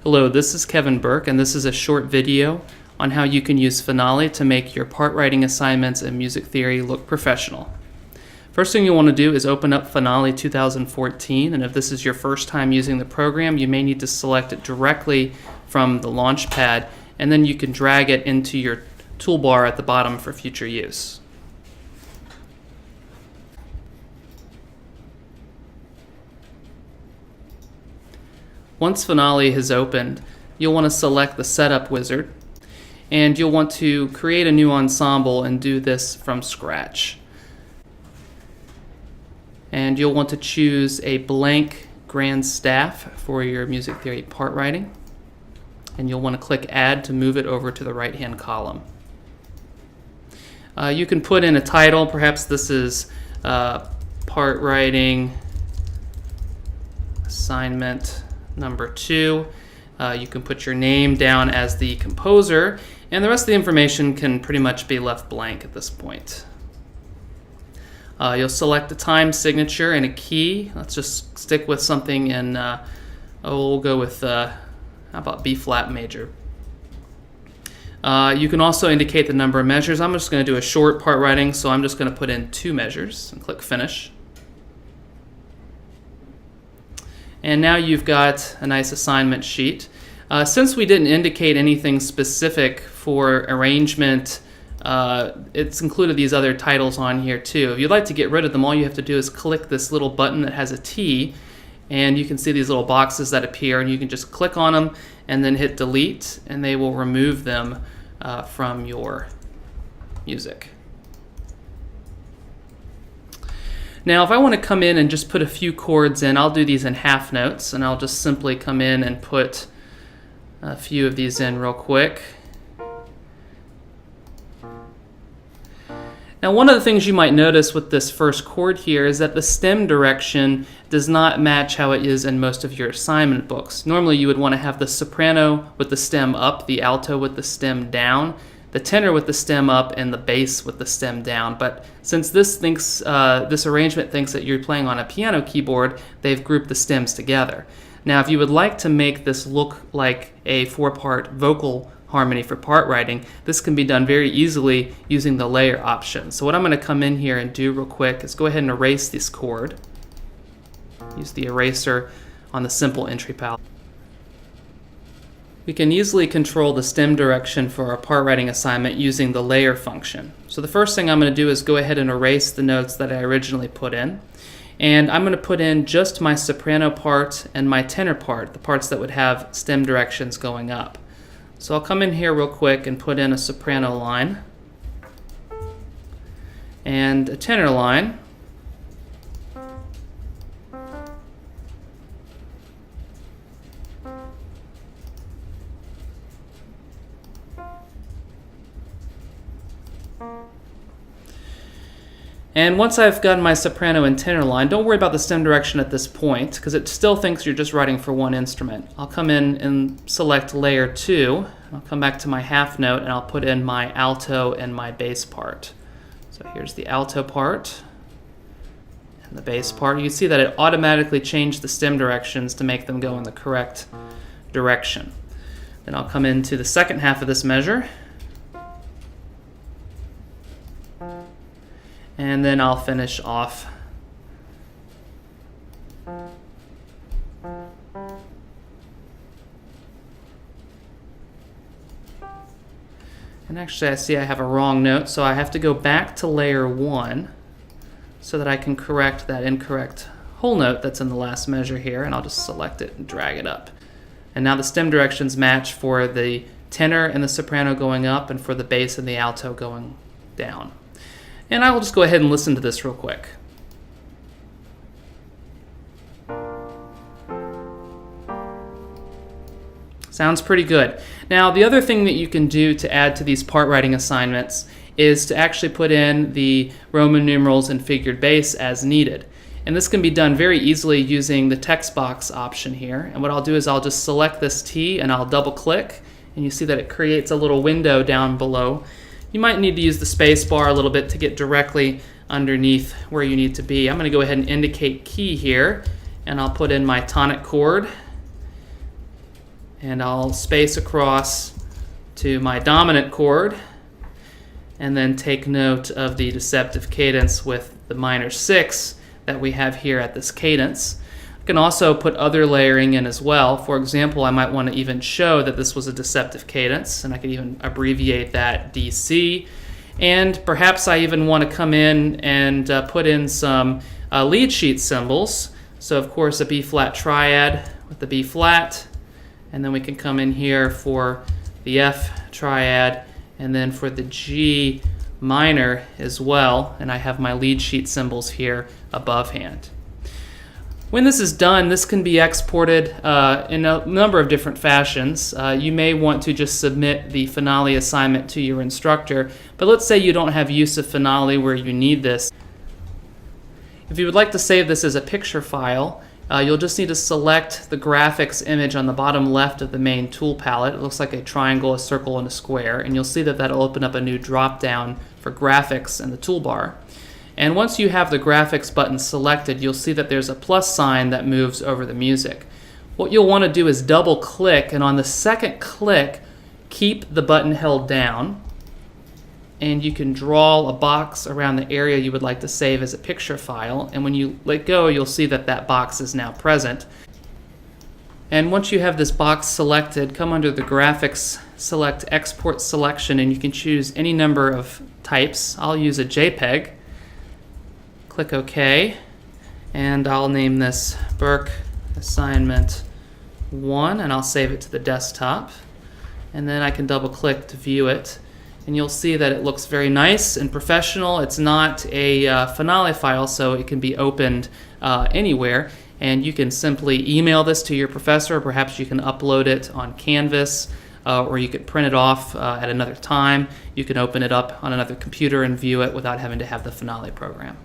Hello, this is Kevin Burke, and this is a short video on how you can use Finale to make your part writing assignments in music theory look professional. First thing you want to do is open up Finale 2014, and if this is your first time using the program, you may need to select it directly from the launch pad, and then you can drag it into your toolbar at the bottom for future use. Once Finale has opened, you'll want to select the Setup wizard, and you'll want to create a new ensemble and do this from scratch. And you'll want to choose a blank grand staff for your music theory part writing, and you'll want to click Add to move it over to the right-hand column. You can put in a title. Perhaps this is part writing assignment number 2. You can put your name down as the composer, and the rest of the information can pretty much be left blank at this point. You'll select a time signature and a key. Let's just stick with something in, we'll go with, how about B flat major. You can also indicate the number of measures. I'm just going to do a short part writing, so I'm just going to put in 2 measures and click Finish. And now you've got a nice assignment sheet. Since we didn't indicate anything specific for arrangement, it's included these other titles on here too. If you'd like to get rid of them, all you have to do is click this little button that has a T, and you can see these little boxes that appear, and you can just click on them and then hit delete, and they will remove them from your music. Now, if I want to come in and just put a few chords in, I'll do these in half notes, and I'll just simply come in and put a few of these in real quick. Now, one of the things you might notice with this first chord here is that the stem direction does not match how it is in most of your assignment books. Normally, you would want to have the soprano with the stem up, the alto with the stem down, the tenor with the stem up, and the bass with the stem down. But since this arrangement thinks that you're playing on a piano keyboard, they've grouped the stems together. Now, if you would like to make this look like a 4-part vocal harmony for part writing, this can be done very easily using the layer option. So what I'm going to come in here and do real quick is go ahead and erase this chord. Use the eraser on the simple entry palette. We can easily control the stem direction for our part writing assignment using the layer function. So the first thing I'm going to do is go ahead and erase the notes that I originally put in. And I'm going to put in just my soprano part and my tenor part, the parts that would have stem directions going up. So I'll come in here real quick and put in a soprano line and a tenor line. And once I've gotten my soprano and tenor line, don't worry about the stem direction at this point, because it still thinks you're just writing for one instrument. I'll come in and select layer 2. I'll come back to my half note, and I'll put in my alto and my bass part. So here's the alto part and the bass part. You can see that it automatically changed the stem directions to make them go in the correct direction. Then I'll come into the second half of this measure, and then I'll finish off. And actually I see I have a wrong note, so I have to go back to layer 1 so that I can correct that incorrect whole note that's in the last measure here, and I'll just select it and drag it up. And now the stem directions match for the tenor and the soprano going up, and for the bass and the alto going down. And I will just go ahead and listen to this real quick. Sounds pretty good. Now, the other thing that you can do to add to these part writing assignments is to actually put in the Roman numerals and figured bass as needed. And this can be done very easily using the text box option here. And what I'll do is I'll just select this T and I'll double click, and you see that it creates a little window down below. You might need to use the space bar a little bit to get directly underneath where you need to be. I'm going to go ahead and indicate key here, and I'll put in my tonic chord, and I'll space across to my dominant chord, and then take note of the deceptive cadence with the minor 6 that we have here at this cadence. I can also put other layering in as well. For example, I might want to even show that this was a deceptive cadence, and I could even abbreviate that DC. And perhaps I even want to come in and put in some lead sheet symbols. So of course a B flat triad with the B flat, and then we can come in here for the F triad, and then for the G minor as well, and I have my lead sheet symbols here above hand. When this is done, this can be exported in a number of different fashions. You may want to just submit the finale assignment to your instructor, but let's say you don't have use of finale where you need this. If you would like to save this as a picture file, you'll just need to select the graphics image on the bottom left of the main tool palette. It looks like a triangle, a circle, and a square, and you'll see that that'll open up a new drop-down for graphics in the toolbar. And once you have the graphics button selected, you'll see that there's a plus sign that moves over the music. What you'll want to do is double click, and on the second click, keep the button held down, and you can draw a box around the area you would like to save as a picture file, and when you let go, you'll see that that box is now present. And once you have this box selected, come under the graphics, select export selection, and you can choose any number of types. I'll use a JPEG. Click OK, and I'll name this Burke Assignment 1, and I'll save it to the desktop. And then I can double click to view it, and you'll see that it looks very nice and professional. It's not a finale file, so it can be opened anywhere, and you can simply email this to your professor, or perhaps you can upload it on Canvas, or you could print it off at another time. You can open it up on another computer and view it without having to have the finale program.